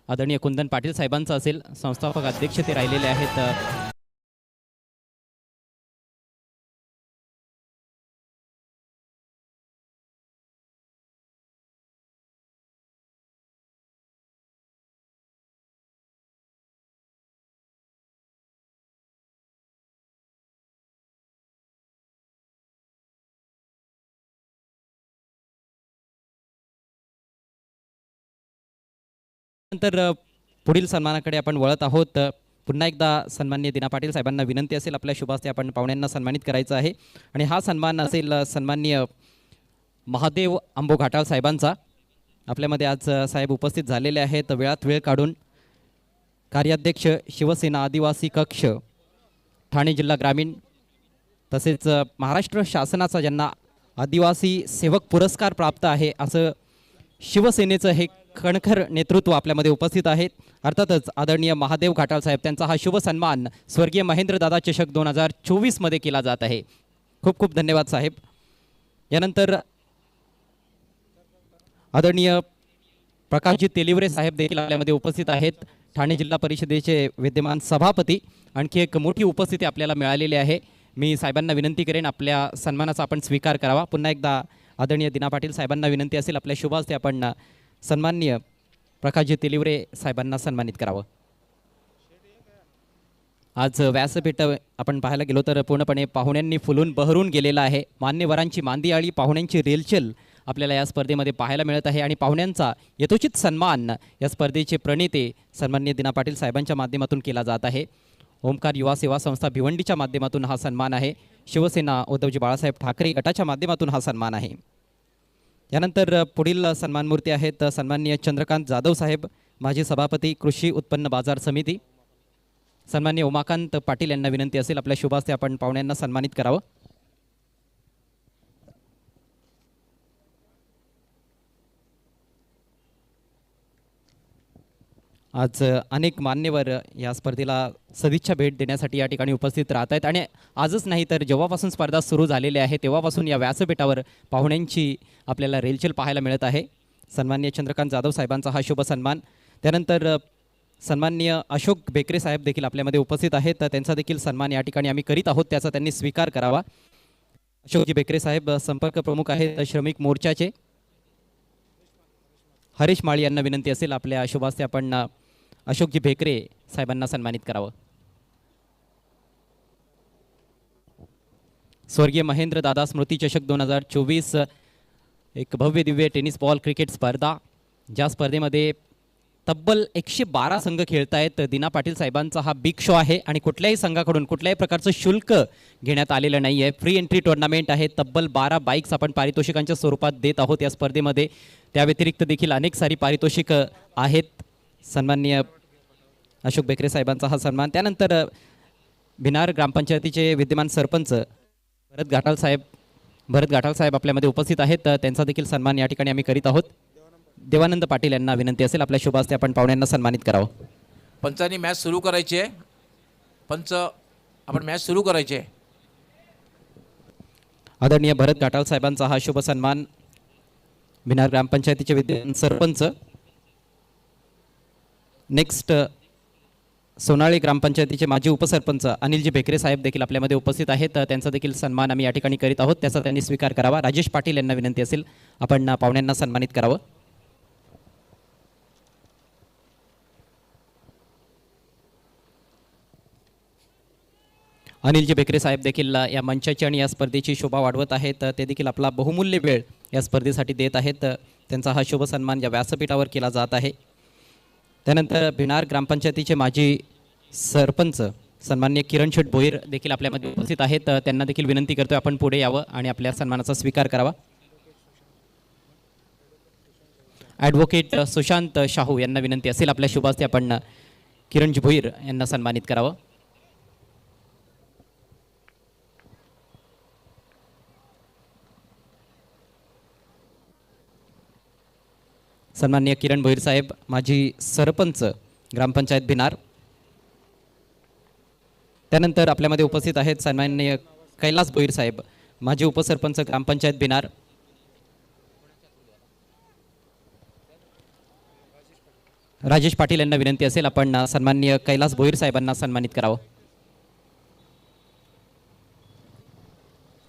आदरणीय कुंदन पाटील साहेबांचा असेल. संस्थापक अध्यक्ष ते राहिलेले आहेत. नंतर पुढील सन्मानाकडे आपण वळत आहोत. पुन्हा एकदा सन्माननीय दिना पाटील साहेबांना विनंती असेल आपल्या शुभ हस्ते आपण पाहुण्यांना सन्मानित करायचं आहे. आणि हा सन्मान असेल सन्माननीय महादेव आंबो घाटाळ साहेबांचा. आपल्यामध्ये आज साहेब उपस्थित झालेले आहेत. वेळात वेळ काढून कार्याध्यक्ष शिवसेना आदिवासी कक्ष ठाणे जिल्हा ग्रामीण, तसेच महाराष्ट्र शासनाचा ज्यांना आदिवासी सेवक पुरस्कार प्राप्त आहे असं शिवसेनेचं हे खणखर नेतृत्व आपल्यामध्ये उपस्थित आहेत. अर्थातच आदरणीय महादेव घाटाळ साहेब त्यांचा हा शुभ सन्मान स्वर्गीय महेंद्रदादा चषक 2024 मध्ये केला जात आहे. खूप खूप धन्यवाद साहेब. यानंतर आदरणीय प्रकाशजी तेलिवरे साहेब देखील आपल्यामध्ये उपस्थित आहेत. ठाणे जिल्हा परिषदेचे विद्यमान सभापती. आणखी एक मोठी उपस्थिती आपल्याला मिळालेली आहे. मी साहेबांना विनंती करेन आपल्या सन्मानाचा आपण स्वीकार करावा. पुन्हा एकदा आदरणीय दिना पाटील साहेबांना विनंती असेल आपल्या शुभ हस्ते आपण सन्माननीय प्रकाशजी तेलिवरे साहेबांना सन्मानित करावं. आज व्यासपीठ आपण पाहायला गेलो तर पूर्णपणे पाहुण्यांनी फुलून बहरून गेलेला आहे. मान्यवरांची मांदियाळी, पाहुण्यांची रेलचेल आपल्याला या स्पर्धेमध्ये पाहायला मिळत आहे. आणि पाहुण्यांचा यथोचित सन्मान या स्पर्धेचे प्रणेते सन्माननीय दिना पाटील साहेबांच्या माध्यमातून केला जात आहे. ओमकार युवा सेवा संस्था भिवंडीच्या माध्यमातून हा सन्मान आहे. शिवसेना उद्धवजी बाळासाहेब ठाकरे गटाच्या माध्यमातून हा सन्मान आहे. यानंतर पुढील सन्मानमूर्ती आहेत सन्माननीय चंद्रकांत जाधव साहेब, माजी सभापती कृषी उत्पन्न बाजार समिती. सन्माननीय उमाकांत पाटील यांना विनंती असेल आपल्या शुभ हस्ते आपण पाहुण्यांना सन्मानित करावं. आज अनेक मान्यवर या स्पर्धेला सदिच्छा भेट देण्यासाठी या ठिकाणी उपस्थित राहत आहेत आणि आजच नाही तर जेव्हापासून स्पर्धा सुरू झालेली आहे तेव्हापासून या व्यासपीठावर पाहुण्यांची आपल्याला रेलचेल पाहायला मिळत आहे. सन्माननीय चंद्रकांत जाधव साहेबांचा हा शुभ सन्मान. त्यानंतर सन्माननीय अशोक बेकरे साहेब देखील आपल्यामध्ये उपस्थित आहेत, तर त्यांचा देखील सन्मान या ठिकाणी आम्ही करीत आहोत, त्याचा त्यांनी स्वीकार करावा. अशोकजी बेकरे साहेब संपर्क प्रमुख आहेत श्रमिक मोर्चाचे. हरीश माळी यांना विनंती असेल आपल्या शुभ हस्ते आपण अशोकजी बेकरे साहेबांना सन्मानित करावं. स्वर्गीय महेंद्र दादा स्मृती चषक 2024 एक भव्य दिव्य टेनिस बॉल क्रिकेट स्पर्धा, ज्या स्पर्धेमध्ये तब्बल 112 संघ खेळत आहेत. दिना पाटील साहेबांचा हा बिग शो आहे आणि कुठल्याही संघाकडून कुठल्याही प्रकारचं शुल्क घेण्यात आलेलं नाही आहे. फ्री एंट्री टुर्नामेंट आहे. तब्बल 12 बाईक्स आपण पारितोषिकांच्या स्वरूपात देत आहोत या स्पर्धेमध्ये. त्या व्यतिरिक्त देखील अनेक सारी पारितोषिक आहेत. सन्माननीय अशोक बेकरे साहेबांचा हा सन्मान. त्यानंतर भिनार ग्रामपंचायतीचे विद्यमान सरपंच भरत घाटाल साहेब आपल्यामध्ये उपस्थित आहेत, त्यांचा देखील सन्मान या ठिकाणी आम्ही करीत आहोत. देवानंद पाटील यांना विनंती असेल आपल्या शुभ हस्ते आपण पाहुण्यांना सन्मानित करावं. पंचांनी मॅच सुरू करायची आहे. पंच आपण मॅच सुरू करायची आहे. आदरणीय भरत घाटाल साहेबांचा हा शुभ सन्मान. भिनार ग्रामपंचायतीचे विद्यमान सरपंच. नेक्स्ट सोनाळी ग्रामपंचायतीचे माजी उपसरपंच अनिलजी बेकरे साहेब देखील आपल्यामध्ये उपस्थित आहेत, त्यांचा देखील सन्मान आम्ही या ठिकाणी करीत आहोत, त्याचा त्यांनी स्वीकार करावा. राजेश पाटील यांना विनंती असेल आपण पाहुण्यांना सन्मानित करावं. अनिलजी बेकरे साहेब देखील या मंचाची आणि या स्पर्धेची शोभा वाढवत आहेत. ते देखील आपला बहुमूल्य वेळ या स्पर्धेसाठी देत आहेत. त्यांचा हा शुभ सन्मान या व्यासपीठावर केला जात आहे. त्यानंतर भिनार ग्रामपंचायतीचे माजी सरपंच सन्माननीय किरण शेठ भोईर देखील आपल्यामध्ये उपस्थित आहेत. त्यांना देखील विनंती करतोय आपण पुढे यावं आणि आपल्या सन्मानाचा स्वीकार करावा. ॲडव्होकेट सुशांत शाहू यांना विनंती असेल आपल्या शुभ हस्ते आपण किरणजी भोईर यांना सन्मानित करावं. सन्माननीय किरण भोईर साहेब माजी सरपंच ग्रामपंचायत भिनार. त्यानंतर आपल्यामध्ये उपस्थित आहेत सन्माननीय कैलास भोईर साहेब माजी उपसरपंच ग्रामपंचायत भिनार. राजेश पाटील यांना विनंती असेल आपण सन्माननीय कैलास भोईर साहेबांना सन्मानित करावं.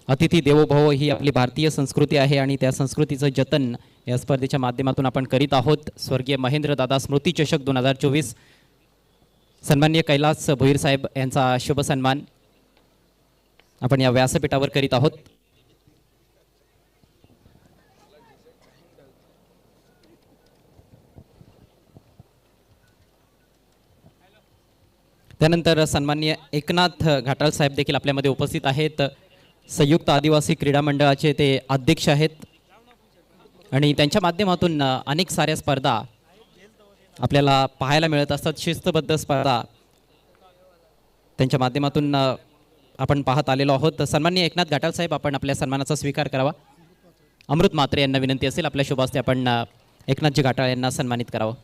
अतिथी देवो भव ही आपली भारतीय संस्कृती आहे आणि त्या संस्कृतीचं जतन या स्पर्धेच्या माध्यमातून आपण करीत आहोत. स्वर्गीय महेंद्र दादा स्मृती चषक 2024 सन्माननीय कैलास भोईर साहेब यांचा शुभ सन्मान आपण या व्यासपीठावर करीत आहोत. त्यानंतर सन्माननीय एकनाथ घाटाळ साहेब देखील आपल्यामध्ये उपस्थित आहेत. संयुक्त आदिवासी क्रीडा मंडळाचे ते अध्यक्ष आहेत आणि त्यांच्या माध्यमातून अनेक साऱ्या स्पर्धा आपल्याला पाहायला मिळत असतात. शिस्तबद्ध स्पर्धा त्यांच्या माध्यमातून आपण पाहत आलेलो आहोत. सन्माननीय एकनाथ घाटाळ साहेब आपण आपल्या सन्मानाचा स्वीकार करावा. अमृत म्हात्रे यांना विनंती असेल आपल्या शुभ हस्ते आपण एकनाथजी घाटाळ यांना सन्मानित करावं.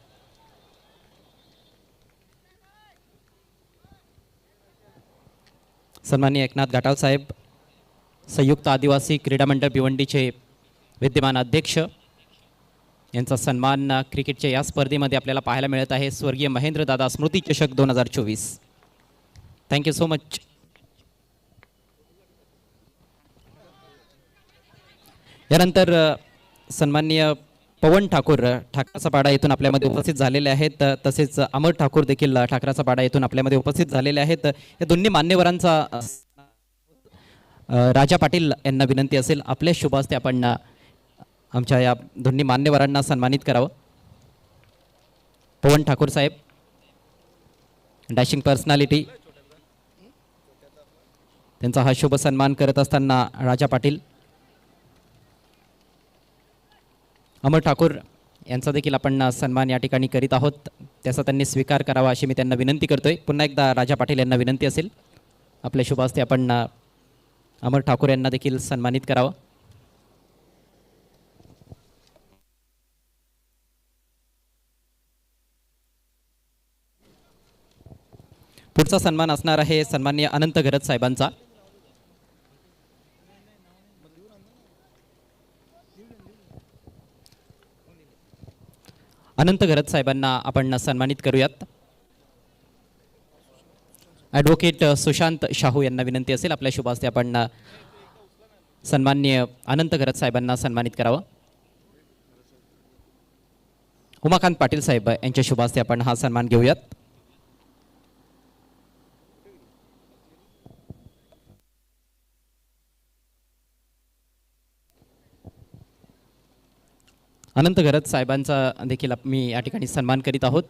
सन्माननीय एकनाथ घाटाळ साहेब संयुक्त आदिवासी क्रीडा मंडळ भिवंडीचे विद्यमान अध्यक्ष यांचा सन्मान क्रिकेटच्या या स्पर्धेमध्ये आपल्याला पाहायला मिळत आहे. स्वर्गीय महेंद्र दादा स्मृती चषक 2024. Thank you so much. यानंतर सन्माननीय पवन ठाकूर ठाकराचा पाडा येथून आपल्यामध्ये उपस्थित झालेले आहेत. तसेच अमर ठाकूर देखील ठाकराचा पाडा येथून आपल्यामध्ये उपस्थित झालेले आहेत. या दोन्ही मान्यवरांचा राजा पाटील यांना विनंती असेल आपल्या शुभ हस्ते आपण आमच्या या दोन्ही मान्यवरांना सन्मानित करावं. पवन ठाकूर साहेब डॅशिंग पर्सनॅलिटी, त्यांचा हा शुभ सन्मान करत असताना राजा पाटील. अमर ठाकूर यांचा देखील आपण सन्मान या ठिकाणी करीत आहोत. त्याचा त्यांनी स्वीकार करावा अशी मी त्यांना विनंती करतोय. पुन्हा एकदा राजा पाटील यांना विनंती असेल आपल्या शुभ हस्ते आपण अमर ठाकूर यांना देखील सन्मानित करावं. पुढचा सन्मान असणार आहे सन्माननीय अनंत घरत साहेबांचा. अनंत घरत साहेबांना आपण सन्मानित करूयात. ॲडव्होकेट सुशांत शाहू यांना विनंती असेल आपल्या शुभ हस्ते आपण सन्माननीय अनंत घरत साहेबांना सन्मानित करावं. उमाकांत पाटील साहेब यांच्या शुभ हस्ते आपण हा सन्मान घेऊयात. अनंत घरत साहेबांचा देखील मी या ठिकाणी सन्मान करीत आहोत.